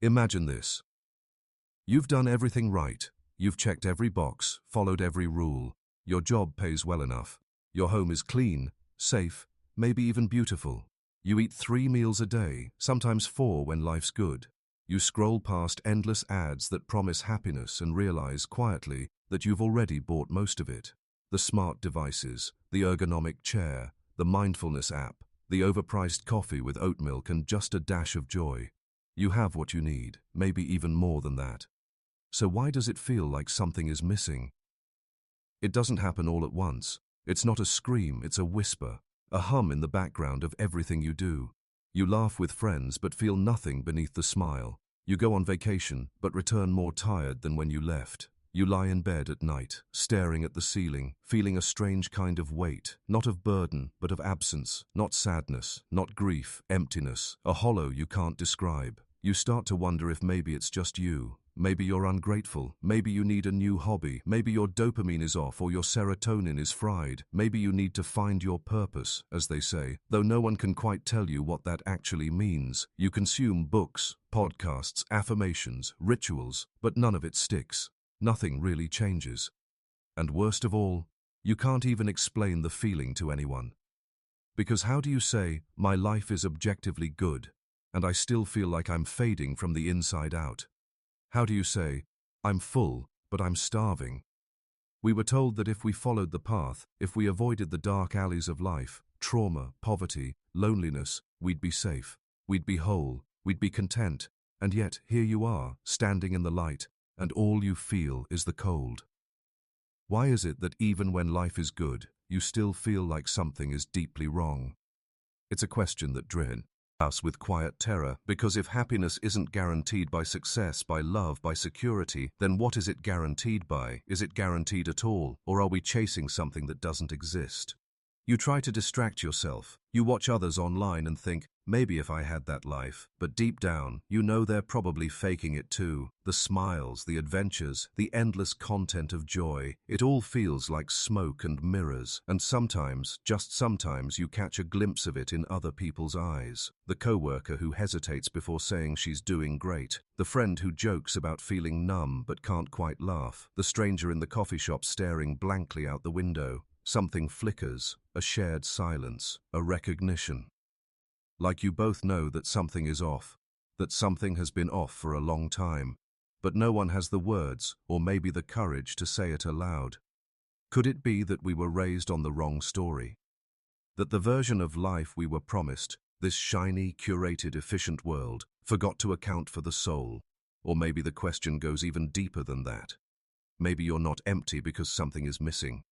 Imagine this. You've done everything right. You've checked every box, followed every rule. Your job pays well enough. Your home is clean, safe, maybe even beautiful. You eat 3 meals a day, sometimes 4 when life's good. You scroll past endless ads that promise happiness and realize quietly that you've already bought most of it. The smart devices, the ergonomic chair, the mindfulness app, the overpriced coffee with oat milk and just a dash of joy. You have what you need, maybe even more than that. So why does it feel like something is missing? It doesn't happen all at once. It's not a scream, it's a whisper, a hum in the background of everything you do. You laugh with friends but feel nothing beneath the smile. You go on vacation but return more tired than when you left. You lie in bed at night, staring at the ceiling, feeling a strange kind of weight, not of burden, but of absence, not sadness, not grief, emptiness, a hollow you can't describe. You start to wonder if maybe it's just you. Maybe you're ungrateful, maybe you need a new hobby, maybe your dopamine is off or your serotonin is fried, maybe you need to find your purpose, as they say, though no one can quite tell you what that actually means. You consume books, podcasts, affirmations, rituals, but none of it sticks. Nothing really changes. And worst of all, you can't even explain the feeling to anyone. Because how do you say, my life is objectively good, and I still feel like I'm fading from the inside out? How do you say, I'm full, but I'm starving? We were told that if we followed the path, if we avoided the dark alleys of life, trauma, poverty, loneliness, we'd be safe, we'd be whole, we'd be content, and yet here you are, standing in the light, and all you feel is the cold. Why is it that even when life is good, you still feel like something is deeply wrong? It's a question that drives us with quiet terror, because if happiness isn't guaranteed by success, by love, by security, then what is it guaranteed by? Is it guaranteed at all, or are we chasing something that doesn't exist? You try to distract yourself. You watch others online and think, maybe if I had that life. But deep down, you know they're probably faking it too. The smiles, the adventures, the endless content of joy. It all feels like smoke and mirrors. And sometimes, just sometimes, you catch a glimpse of it in other people's eyes. The coworker who hesitates before saying she's doing great. The friend who jokes about feeling numb but can't quite laugh. The stranger in the coffee shop staring blankly out the window. Something flickers, a shared silence, a recognition. Like you both know that something is off, that something has been off for a long time, but no one has the words or maybe the courage to say it aloud. Could it be that we were raised on the wrong story? That the version of life we were promised, this shiny, curated, efficient world, forgot to account for the soul? Or maybe the question goes even deeper than that. Maybe you're not empty because something is missing.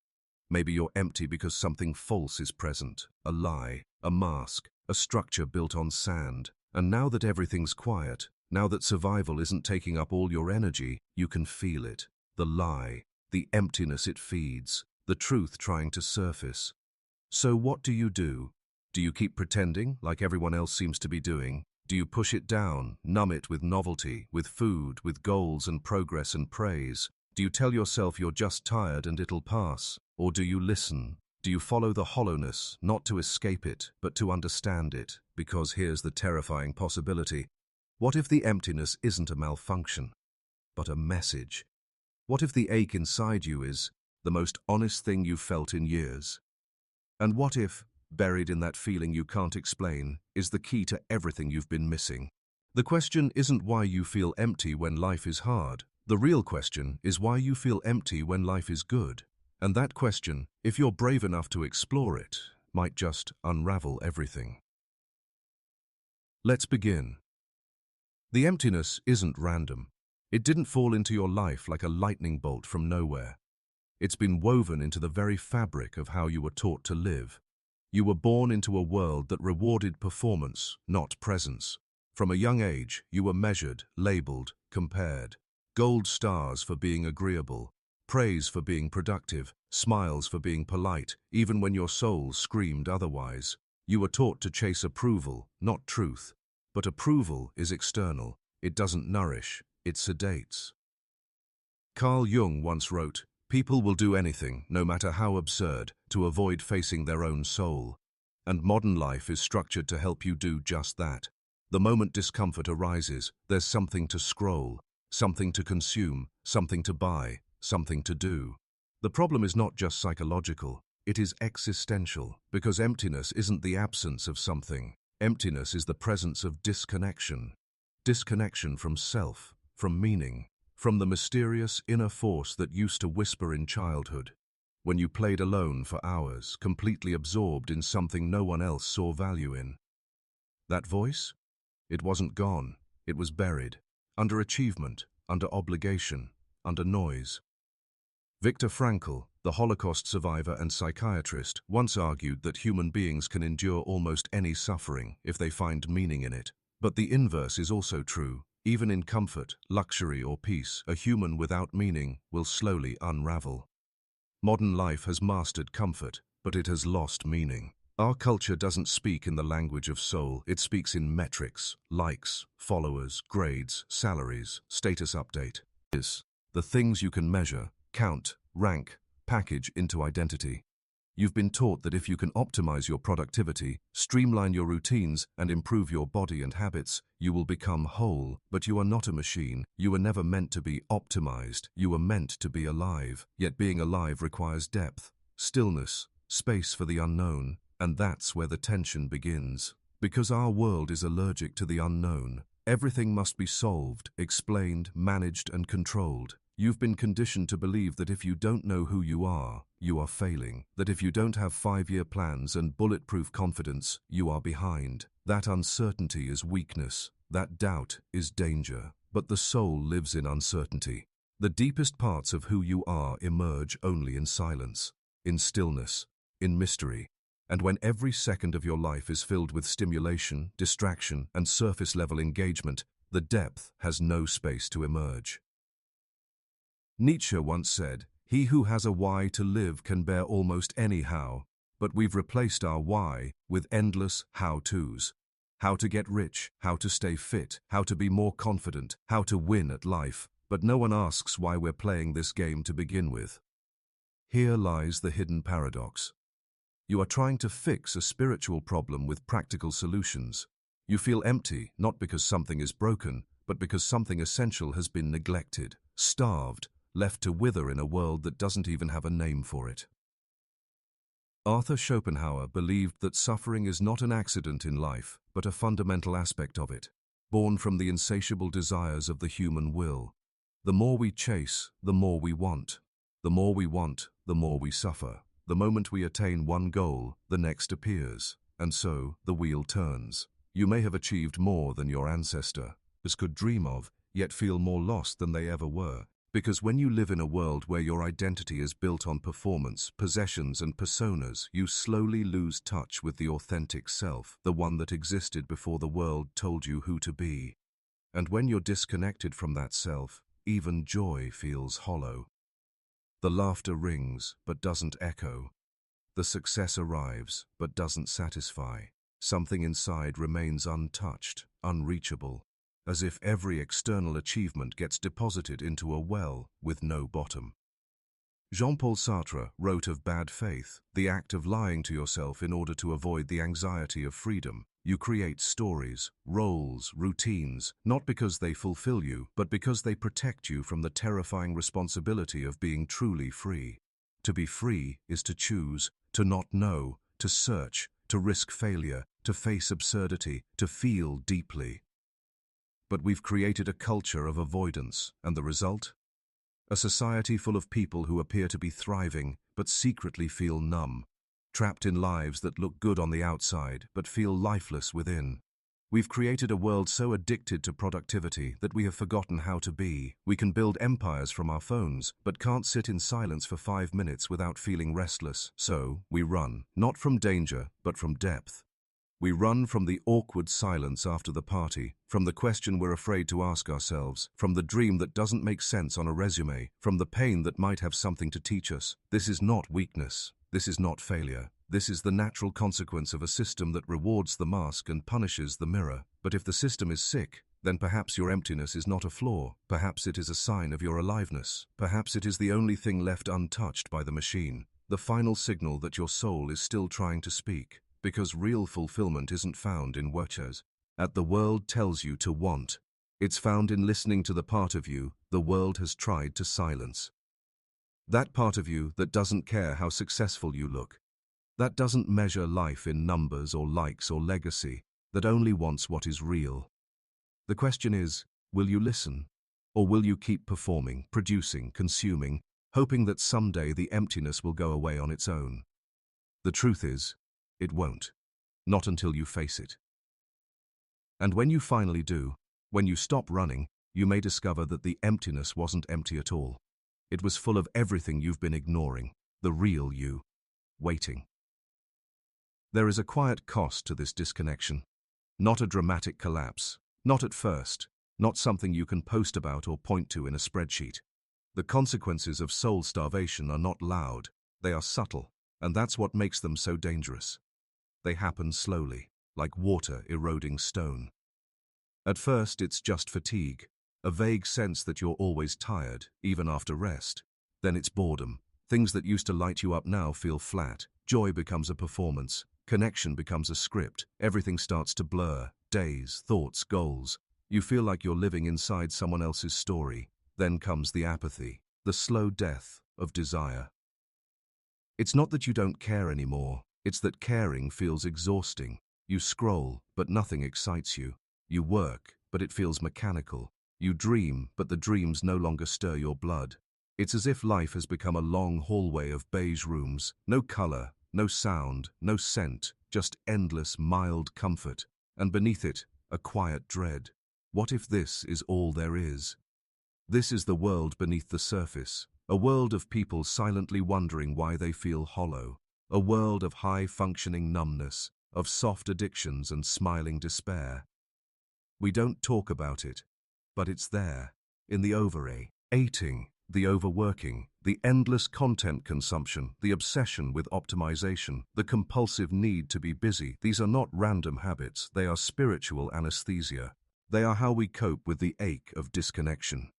Maybe you're empty because something false is present, a lie, a mask, a structure built on sand. And now that everything's quiet, now that survival isn't taking up all your energy, you can feel it. The lie, the emptiness it feeds, the truth trying to surface. So what do you do? Do you keep pretending like everyone else seems to be doing? Do you push it down, numb it with novelty, with food, with goals and progress and praise? Do you tell yourself you're just tired and it'll pass? Or do you listen? Do you follow the hollowness, not to escape it, but to understand it? Because here's the terrifying possibility. What if the emptiness isn't a malfunction, but a message? What if the ache inside you is the most honest thing you've felt in years? And what if, buried in that feeling you can't explain, is the key to everything you've been missing? The question isn't why you feel empty when life is hard. The real question is why you feel empty when life is good. And that question, if you're brave enough to explore it, might just unravel everything. Let's begin. The emptiness isn't random. It didn't fall into your life like a lightning bolt from nowhere. It's been woven into the very fabric of how you were taught to live. You were born into a world that rewarded performance, not presence. From a young age, you were measured, labeled, compared. Gold stars for being agreeable, praise for being productive, smiles for being polite, even when your soul screamed otherwise. You were taught to chase approval, not truth. But approval is external. It doesn't nourish, it sedates. Carl Jung once wrote, "People will do anything, no matter how absurd, to avoid facing their own soul." And modern life is structured to help you do just that. The moment discomfort arises, there's something to scroll, something to consume, something to buy, something to do. The problem is not just psychological, it is existential, because emptiness isn't the absence of something. Emptiness is the presence of disconnection. Disconnection from self, from meaning, from the mysterious inner force that used to whisper in childhood, when you played alone for hours, completely absorbed in something no one else saw value in. That voice? It wasn't gone, it was buried, under achievement, under obligation, under noise. Viktor Frankl, the Holocaust survivor and psychiatrist, once argued that human beings can endure almost any suffering if they find meaning in it. But the inverse is also true. Even in comfort, luxury, or peace, a human without meaning will slowly unravel. Modern life has mastered comfort, but it has lost meaning. Our culture doesn't speak in the language of soul, it speaks in metrics, likes, followers, grades, salaries, status update. The things you can measure, count, rank, package into identity. You've been taught that if you can optimize your productivity, streamline your routines, and improve your body and habits, you will become whole. But you are not a machine. You were never meant to be optimized. You were meant to be alive. Yet being alive requires depth, stillness, space for the unknown, and that's where the tension begins. Because our world is allergic to the unknown, everything must be solved, explained, managed, and controlled. You've been conditioned to believe that if you don't know who you are failing. That if you don't have 5-year plans and bulletproof confidence, you are behind. That uncertainty is weakness. That doubt is danger. But the soul lives in uncertainty. The deepest parts of who you are emerge only in silence, in stillness, in mystery. And when every second of your life is filled with stimulation, distraction, and surface-level engagement, the depth has no space to emerge. Nietzsche once said, "He who has a why to live can bear almost any how," but we've replaced our why with endless how-tos. How to get rich, how to stay fit, how to be more confident, how to win at life, but no one asks why we're playing this game to begin with. Here lies the hidden paradox. You are trying to fix a spiritual problem with practical solutions. You feel empty, not because something is broken, but because something essential has been neglected, starved, left to wither in a world that doesn't even have a name for it. Arthur Schopenhauer believed that suffering is not an accident in life, but a fundamental aspect of it, born from the insatiable desires of the human will. The more we chase, the more we want. The more we want, the more we suffer. The moment we attain one goal, the next appears, and so the wheel turns. You may have achieved more than your ancestors could dream of, yet feel more lost than they ever were. Because when you live in a world where your identity is built on performance, possessions, and personas, you slowly lose touch with the authentic self, the one that existed before the world told you who to be. And when you're disconnected from that self, even joy feels hollow. The laughter rings, but doesn't echo. The success arrives, but doesn't satisfy. Something inside remains untouched, unreachable, as if every external achievement gets deposited into a well with no bottom. Jean-Paul Sartre wrote of bad faith, the act of lying to yourself in order to avoid the anxiety of freedom. You create stories, roles, routines, not because they fulfill you, but because they protect you from the terrifying responsibility of being truly free. To be free is to choose, to not know, to search, to risk failure, to face absurdity, to feel deeply. But we've created a culture of avoidance, and the result? A society full of people who appear to be thriving, but secretly feel numb, trapped in lives that look good on the outside, but feel lifeless within. We've created a world so addicted to productivity that we have forgotten how to be. We can build empires from our phones, but can't sit in silence for 5 minutes without feeling restless. So, we run, not from danger, but from depth. We run from the awkward silence after the party, from the question we're afraid to ask ourselves, from the dream that doesn't make sense on a resume, from the pain that might have something to teach us. This is not weakness. This is not failure. This is the natural consequence of a system that rewards the mask and punishes the mirror. But if the system is sick, then perhaps your emptiness is not a flaw. Perhaps it is a sign of your aliveness. Perhaps it is the only thing left untouched by the machine, the final signal that your soul is still trying to speak. Because real fulfillment isn't found in watches. At the world tells you to want. It's found in listening to the part of you the world has tried to silence. That part of you that doesn't care how successful you look, that doesn't measure life in numbers or likes or legacy, that only wants what is real. The question is, will you listen? Or will you keep performing, producing, consuming, hoping that someday the emptiness will go away on its own? The truth is, it won't. Not until you face it. And when you finally do, when you stop running, you may discover that the emptiness wasn't empty at all. It was full of everything you've been ignoring, the real you, waiting. There is a quiet cost to this disconnection. Not a dramatic collapse. Not at first. Not something you can post about or point to in a spreadsheet. The consequences of soul starvation are not loud. They are subtle, and that's what makes them so dangerous. They happen slowly, like water eroding stone. At first, it's just fatigue, a vague sense that you're always tired, even after rest. Then it's boredom. Things that used to light you up now feel flat. Joy becomes a performance. Connection becomes a script. Everything starts to blur. Days, thoughts, goals. You feel like you're living inside someone else's story. Then comes the apathy, the slow death of desire. It's not that you don't care anymore. It's that caring feels exhausting. You scroll, but nothing excites you. You work, but it feels mechanical. You dream, but the dreams no longer stir your blood. It's as if life has become a long hallway of beige rooms. No color, no sound, no scent, just endless, mild comfort. And beneath it, a quiet dread. What if this is all there is? This is the world beneath the surface, a world of people silently wondering why they feel hollow, a world of high-functioning numbness, of soft addictions and smiling despair. We don't talk about it, but it's there, in the overeating, the overworking, the endless content consumption, the obsession with optimization, the compulsive need to be busy. These are not random habits, they are spiritual anesthesia. They are how we cope with the ache of disconnection.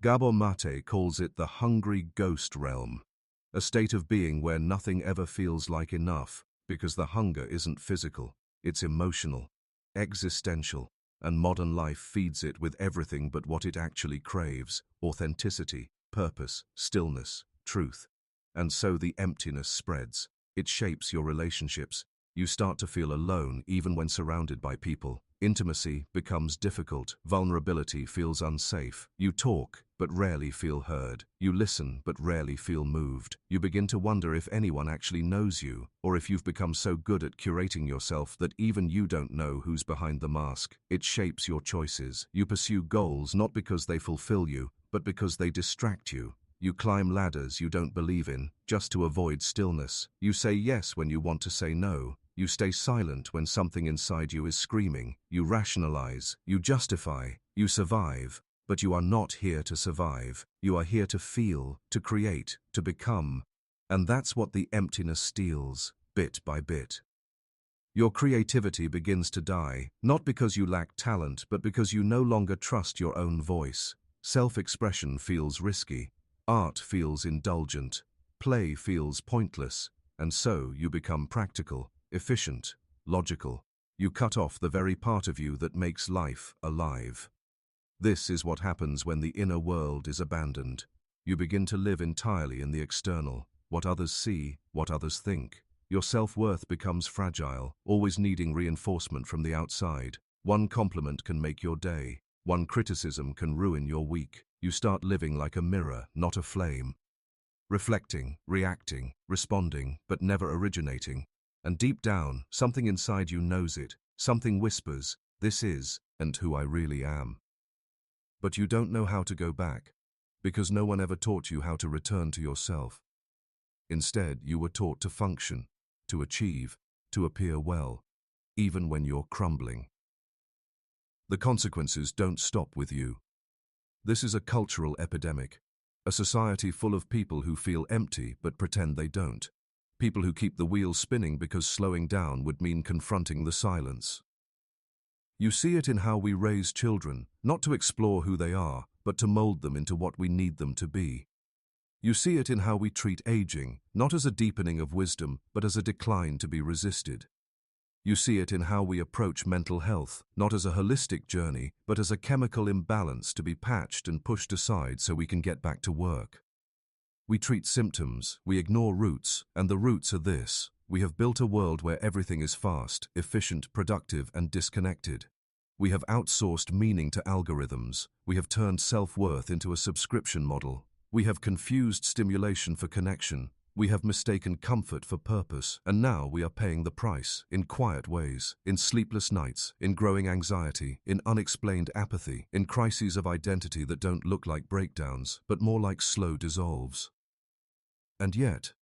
Gabor Mate calls it the hungry ghost realm, a state of being where nothing ever feels like enough, because the hunger isn't physical, it's emotional, existential, and modern life feeds it with everything but what it actually craves: authenticity, purpose, stillness, truth. And so the emptiness spreads. It shapes your relationships. You start to feel alone even when surrounded by people. Intimacy becomes difficult. Vulnerability feels unsafe. You talk, but rarely feel heard. You listen, but rarely feel moved. You begin to wonder if anyone actually knows you, or if you've become so good at curating yourself that even you don't know who's behind the mask. It shapes your choices. You pursue goals not because they fulfill you, but because they distract you. You climb ladders you don't believe in, just to avoid stillness. You say yes when you want to say no. You stay silent when something inside you is screaming. You rationalize, you justify, you survive. But you are not here to survive. You are here to feel, to create, to become. And that's what the emptiness steals, bit by bit. Your creativity begins to die, not because you lack talent, but because you no longer trust your own voice. Self-expression feels risky. Art feels indulgent. Play feels pointless. And so you become practical, efficient, logical. You cut off the very part of you that makes life alive. This is what happens when the inner world is abandoned. You begin to live entirely in the external, what others see, what others think. Your self-worth becomes fragile, always needing reinforcement from the outside. One compliment can make your day. One criticism can ruin your week. You start living like a mirror, not a flame. Reflecting, reacting, responding, but never originating. And deep down, something inside you knows it. Something whispers, "This is, and who I really am." But you don't know how to go back, because no one ever taught you how to return to yourself. Instead, you were taught to function, to achieve, to appear well, even when you're crumbling. The consequences don't stop with you. This is a cultural epidemic, a society full of people who feel empty but pretend they don't. People who keep the wheel spinning because slowing down would mean confronting the silence. You see it in how we raise children, not to explore who they are, but to mold them into what we need them to be. You see it in how we treat aging, not as a deepening of wisdom, but as a decline to be resisted. You see it in how we approach mental health, not as a holistic journey, but as a chemical imbalance to be patched and pushed aside so we can get back to work. We treat symptoms, we ignore roots, and the roots are this. We have built a world where everything is fast, efficient, productive, and disconnected. We have outsourced meaning to algorithms. We have turned self-worth into a subscription model. We have confused stimulation for connection. We have mistaken comfort for purpose, and now we are paying the price, in quiet ways, in sleepless nights, in growing anxiety, in unexplained apathy, in crises of identity that don't look like breakdowns, but more like slow dissolves. And yet,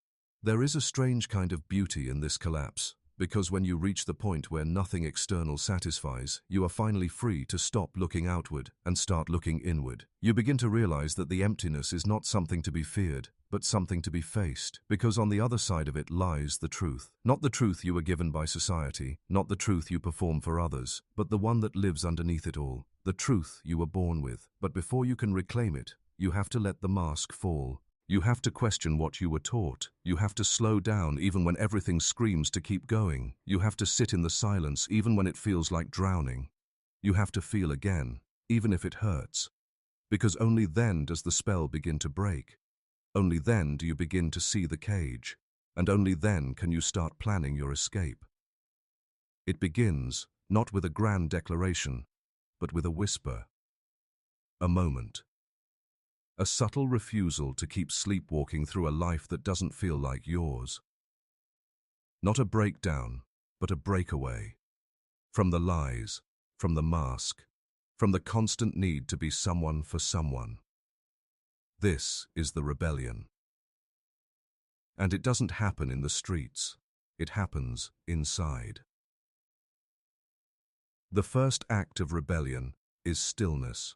there is a strange kind of beauty in this collapse, because when you reach the point where nothing external satisfies, you are finally free to stop looking outward and start looking inward. You begin to realize that the emptiness is not something to be feared, but something to be faced, because on the other side of it lies the truth. Not the truth you were given by society, not the truth you perform for others, but the one that lives underneath it all, the truth you were born with. But before you can reclaim it, you have to let the mask fall. You have to question what you were taught. You have to slow down even when everything screams to keep going. You have to sit in the silence even when it feels like drowning. You have to feel again, even if it hurts. Because only then does the spell begin to break. Only then do you begin to see the cage. And only then can you start planning your escape. It begins, not with a grand declaration, but with a whisper. A moment. A subtle refusal to keep sleepwalking through a life that doesn't feel like yours. Not a breakdown, but a breakaway. From the lies, from the mask, from the constant need to be someone for someone. This is the rebellion. And it doesn't happen in the streets. It happens inside. The first act of rebellion is stillness.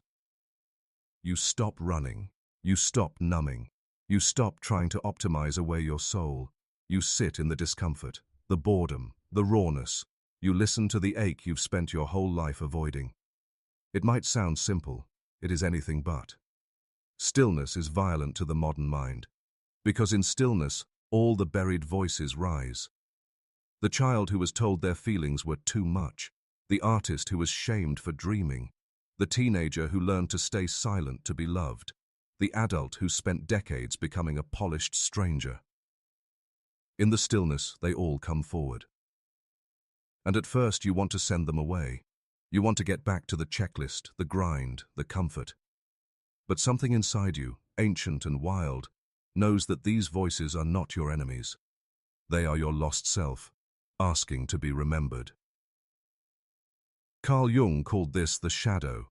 You stop running. You stop numbing. You stop trying to optimize away your soul. You sit in the discomfort, the boredom, the rawness. You listen to the ache you've spent your whole life avoiding. It might sound simple. It is anything but. Stillness is violent to the modern mind, because in stillness, all the buried voices rise. The child who was told their feelings were too much. The artist who was shamed for dreaming. The teenager who learned to stay silent to be loved. The adult who spent decades becoming a polished stranger. In the stillness, they all come forward. And at first you want to send them away. You want to get back to the checklist, the grind, the comfort. But something inside you, ancient and wild, knows that these voices are not your enemies. They are your lost self, asking to be remembered. Carl Jung called this the shadow,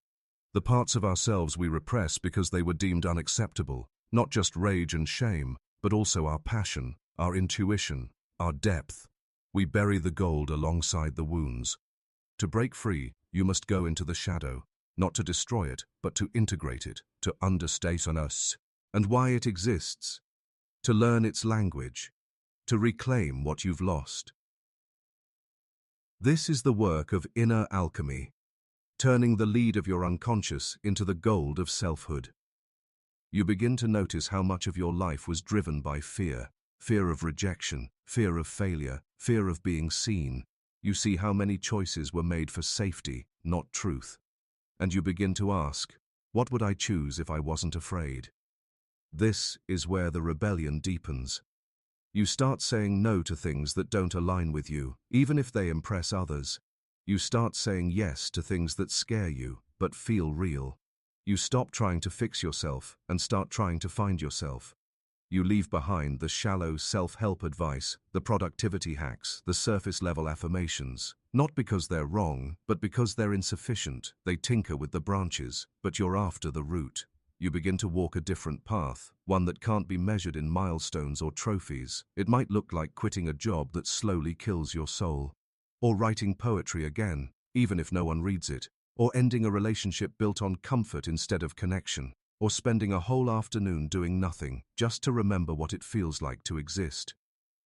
the parts of ourselves we repress because they were deemed unacceptable, not just rage and shame, but also our passion, our intuition, our depth. We bury the gold alongside the wounds. To break free, you must go into the shadow, not to destroy it, but to integrate it, to understate on us, and why it exists, to learn its language, to reclaim what you've lost. This is the work of inner alchemy, turning the lead of your unconscious into the gold of selfhood. You begin to notice how much of your life was driven by fear, fear of rejection, fear of failure, fear of being seen. You see how many choices were made for safety, not truth. And you begin to ask, what would I choose if I wasn't afraid? This is where the rebellion deepens. You start saying no to things that don't align with you, even if they impress others. You start saying yes to things that scare you, but feel real. You stop trying to fix yourself and start trying to find yourself. You leave behind the shallow self-help advice, the productivity hacks, the surface-level affirmations. Not because they're wrong, but because they're insufficient. They tinker with the branches, but you're after the root. You begin to walk a different path, one that can't be measured in milestones or trophies. It might look like quitting a job that slowly kills your soul. Or writing poetry again, even if no one reads it. Or ending a relationship built on comfort instead of connection. Or spending a whole afternoon doing nothing, just to remember what it feels like to exist.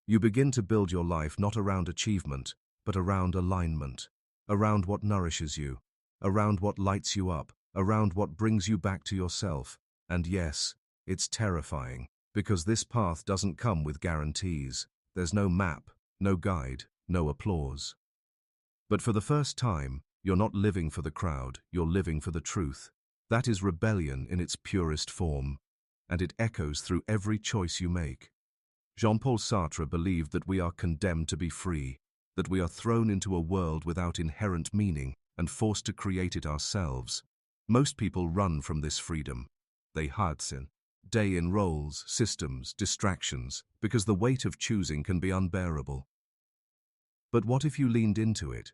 You begin to build your life not around achievement, but around alignment. Around what nourishes you. Around what lights you up. Around what brings you back to yourself. And yes, it's terrifying, because this path doesn't come with guarantees. There's no map, no guide, no applause. But for the first time, you're not living for the crowd, you're living for the truth. That is rebellion in its purest form, and it echoes through every choice you make. Jean-Paul Sartre believed that we are condemned to be free, that we are thrown into a world without inherent meaning and forced to create it ourselves. Most people run from this freedom. They hartzen, day in roles, systems, distractions, because the weight of choosing can be unbearable. But what if you leaned into it?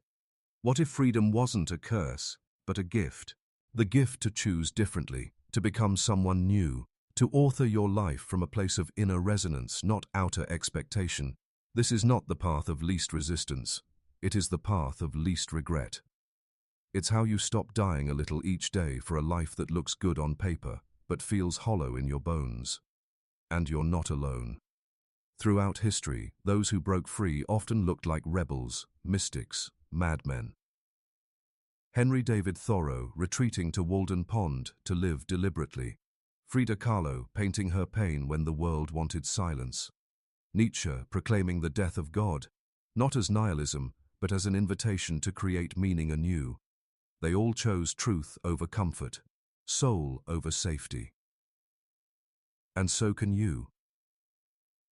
What if freedom wasn't a curse, but a gift? The gift to choose differently, to become someone new, to author your life from a place of inner resonance, not outer expectation. This is not the path of least resistance. It is the path of least regret. It's how you stop dying a little each day for a life that looks good on paper, but feels hollow in your bones. And you're not alone. Throughout history, those who broke free often looked like rebels, mystics, madmen. Henry David Thoreau retreating to Walden Pond to live deliberately. Frida Kahlo painting her pain when the world wanted silence. Nietzsche proclaiming the death of God, not as nihilism, but as an invitation to create meaning anew. They all chose truth over comfort, soul over safety. And so can you.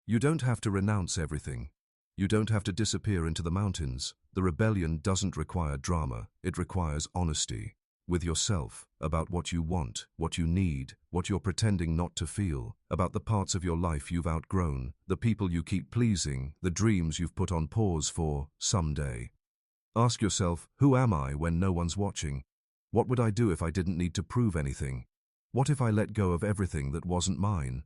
You don't have to renounce everything. You don't have to disappear into the mountains. The rebellion doesn't require drama, it requires honesty. With yourself, about what you want, what you need, what you're pretending not to feel, about the parts of your life you've outgrown, the people you keep pleasing, the dreams you've put on pause for someday. Ask yourself, who am I when no one's watching? What would I do if I didn't need to prove anything? What if I let go of everything that wasn't mine?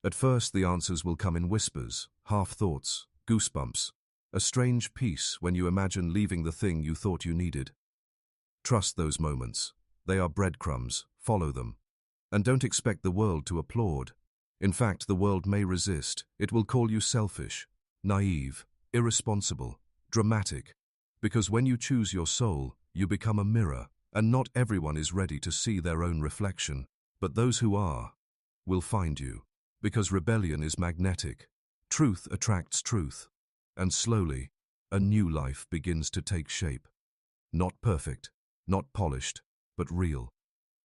At first, the answers will come in whispers, half-thoughts, goosebumps, a strange peace when you imagine leaving the thing you thought you needed. Trust those moments. They are breadcrumbs. Follow them. And don't expect the world to applaud. In fact, the world may resist. It will call you selfish, naive, irresponsible, dramatic. Because when you choose your soul, you become a mirror, and not everyone is ready to see their own reflection. But those who are will find you. Because rebellion is magnetic. Truth attracts truth. And slowly, a new life begins to take shape. Not perfect. Not polished, but real.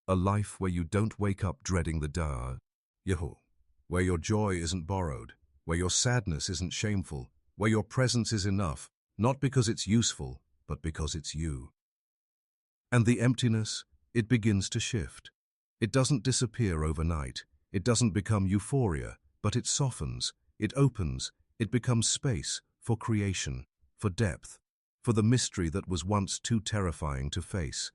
A life where you don't wake up dreading the day, where your joy isn't borrowed, where your sadness isn't shameful, where your presence is enough, not because it's useful, but because it's you. And the emptiness, it begins to shift. It doesn't disappear overnight. It doesn't become euphoria, but it softens, it opens, it becomes space for creation, for depth, for the mystery that was once too terrifying to face.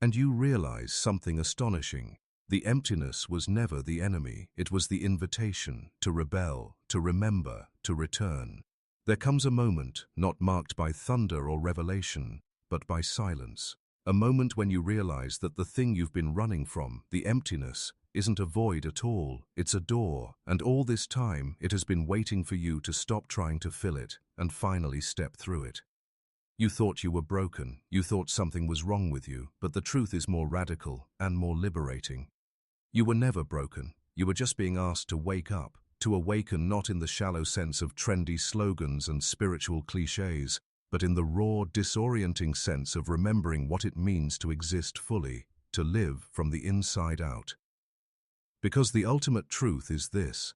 And you realize something astonishing. The emptiness was never the enemy. It was the invitation to rebel, to remember, to return. There comes a moment not marked by thunder or revelation, but by silence. A moment when you realize that the thing you've been running from, the emptiness, isn't a void at all. It's a door, and all this time it has been waiting for you to stop trying to fill it and finally step through it. You thought you were broken, you thought something was wrong with you, but the truth is more radical and more liberating. You were never broken, you were just being asked to wake up, to awaken not in the shallow sense of trendy slogans and spiritual cliches, but in the raw, disorienting sense of remembering what it means to exist fully, to live from the inside out. Because the ultimate truth is this: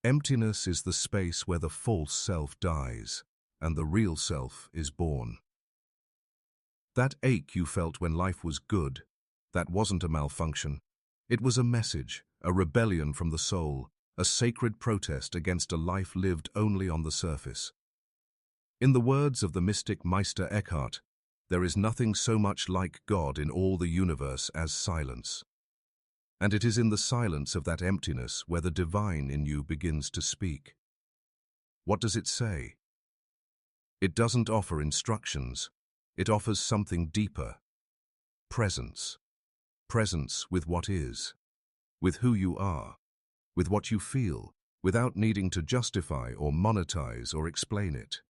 emptiness is the space where the false self dies, and the real self is born. That ache you felt when life was good, that wasn't a malfunction. It was a message, a rebellion from the soul, a sacred protest against a life lived only on the surface. In the words of the mystic Meister Eckhart, there is nothing so much like God in all the universe as silence. And it is in the silence of that emptiness where the divine in you begins to speak. What does it say? It doesn't offer instructions. It offers something deeper. Presence. Presence with what is, with who you are, with what you feel, without needing to justify or monetize or explain it.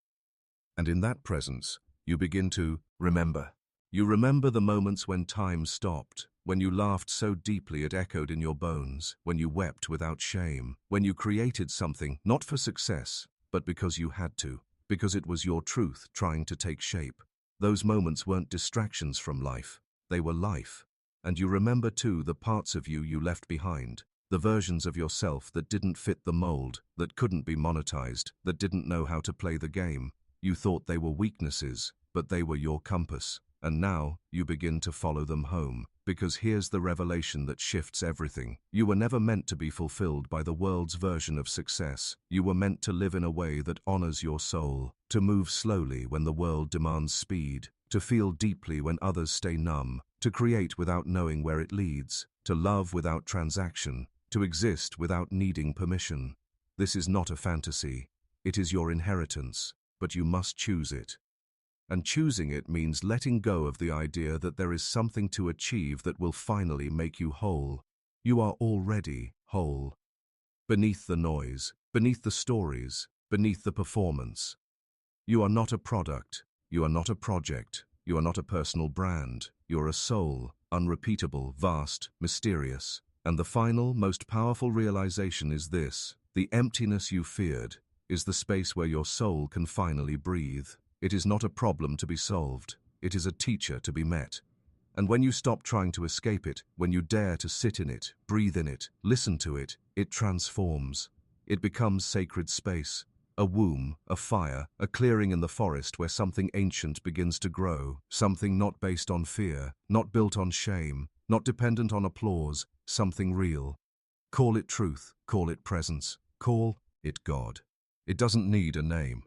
And in that presence, you begin to remember. You remember the moments when time stopped, when you laughed so deeply it echoed in your bones, when you wept without shame, when you created something not for success, but because you had to. because it was your truth trying to take shape. Those moments weren't distractions from life, they were life. And you remember too the parts of you left behind, the versions of yourself that didn't fit the mold, that couldn't be monetized, that didn't know how to play the game. You thought they were weaknesses, but they were your compass. And now you begin to follow them home. Because here's the revelation that shifts everything. You were never meant to be fulfilled by the world's version of success. You were meant to live in a way that honors your soul, to move slowly when the world demands speed, to feel deeply when others stay numb, to create without knowing where it leads, to love without transaction, to exist without needing permission. This is not a fantasy. It is your inheritance, but you must choose it. And choosing it means letting go of the idea that there is something to achieve that will finally make you whole. You are already whole. Beneath the noise, beneath the stories, beneath the performance. You are not a product. You are not a project. You are not a personal brand. You are a soul, unrepeatable, vast, mysterious. And the final, most powerful realization is this: the emptiness you feared is the space where your soul can finally breathe. It is not a problem to be solved. It is a teacher to be met. And when you stop trying to escape it, when you dare to sit in it, breathe in it, listen to it, it transforms. It becomes sacred space, a womb, a fire, a clearing in the forest where something ancient begins to grow, something not based on fear, not built on shame, not dependent on applause, something real. Call it truth, call it presence, call it God. It doesn't need a name.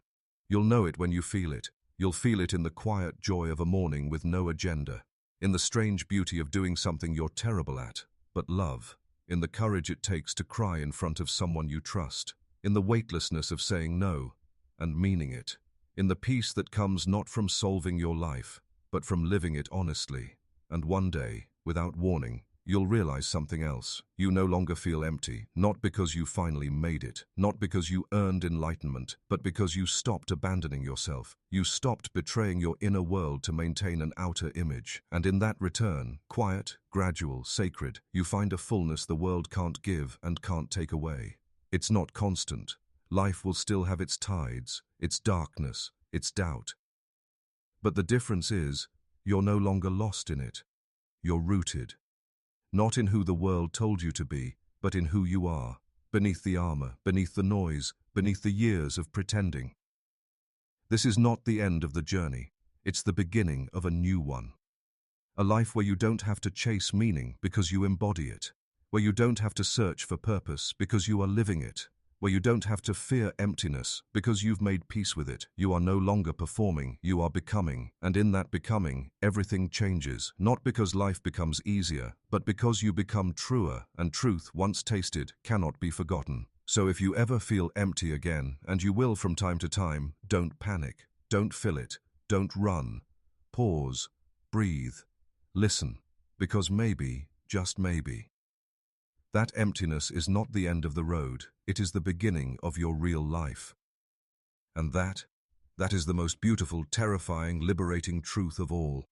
You'll know it when you feel it. You'll feel it in the quiet joy of a morning with no agenda, in the strange beauty of doing something you're terrible at, but love, in the courage it takes to cry in front of someone you trust, in the weightlessness of saying no and meaning it, in the peace that comes not from solving your life, but from living it honestly. And one day, without warning, you'll realize something else. You no longer feel empty, not because you finally made it, not because you earned enlightenment, but because you stopped abandoning yourself. You stopped betraying your inner world to maintain an outer image. And in that return, quiet, gradual, sacred, you find a fullness the world can't give and can't take away. It's not constant. Life will still have its tides, its darkness, its doubt. But the difference is, you're no longer lost in it. You're rooted. Not in who the world told you to be, but in who you are, beneath the armor, beneath the noise, beneath the years of pretending. This is not the end of the journey. It's the beginning of a new one. A life where you don't have to chase meaning because you embody it, where you don't have to search for purpose because you are living it, where you don't have to fear emptiness because you've made peace with it. You are no longer performing, you are becoming. And in that becoming, everything changes, not because life becomes easier, but because you become truer, and truth, once tasted, cannot be forgotten. So if you ever feel empty again, and you will from time to time, don't panic, don't fill it, don't run. Pause, breathe, listen, because maybe, just maybe, that emptiness is not the end of the road, it is the beginning of your real life. And that is the most beautiful, terrifying, liberating truth of all.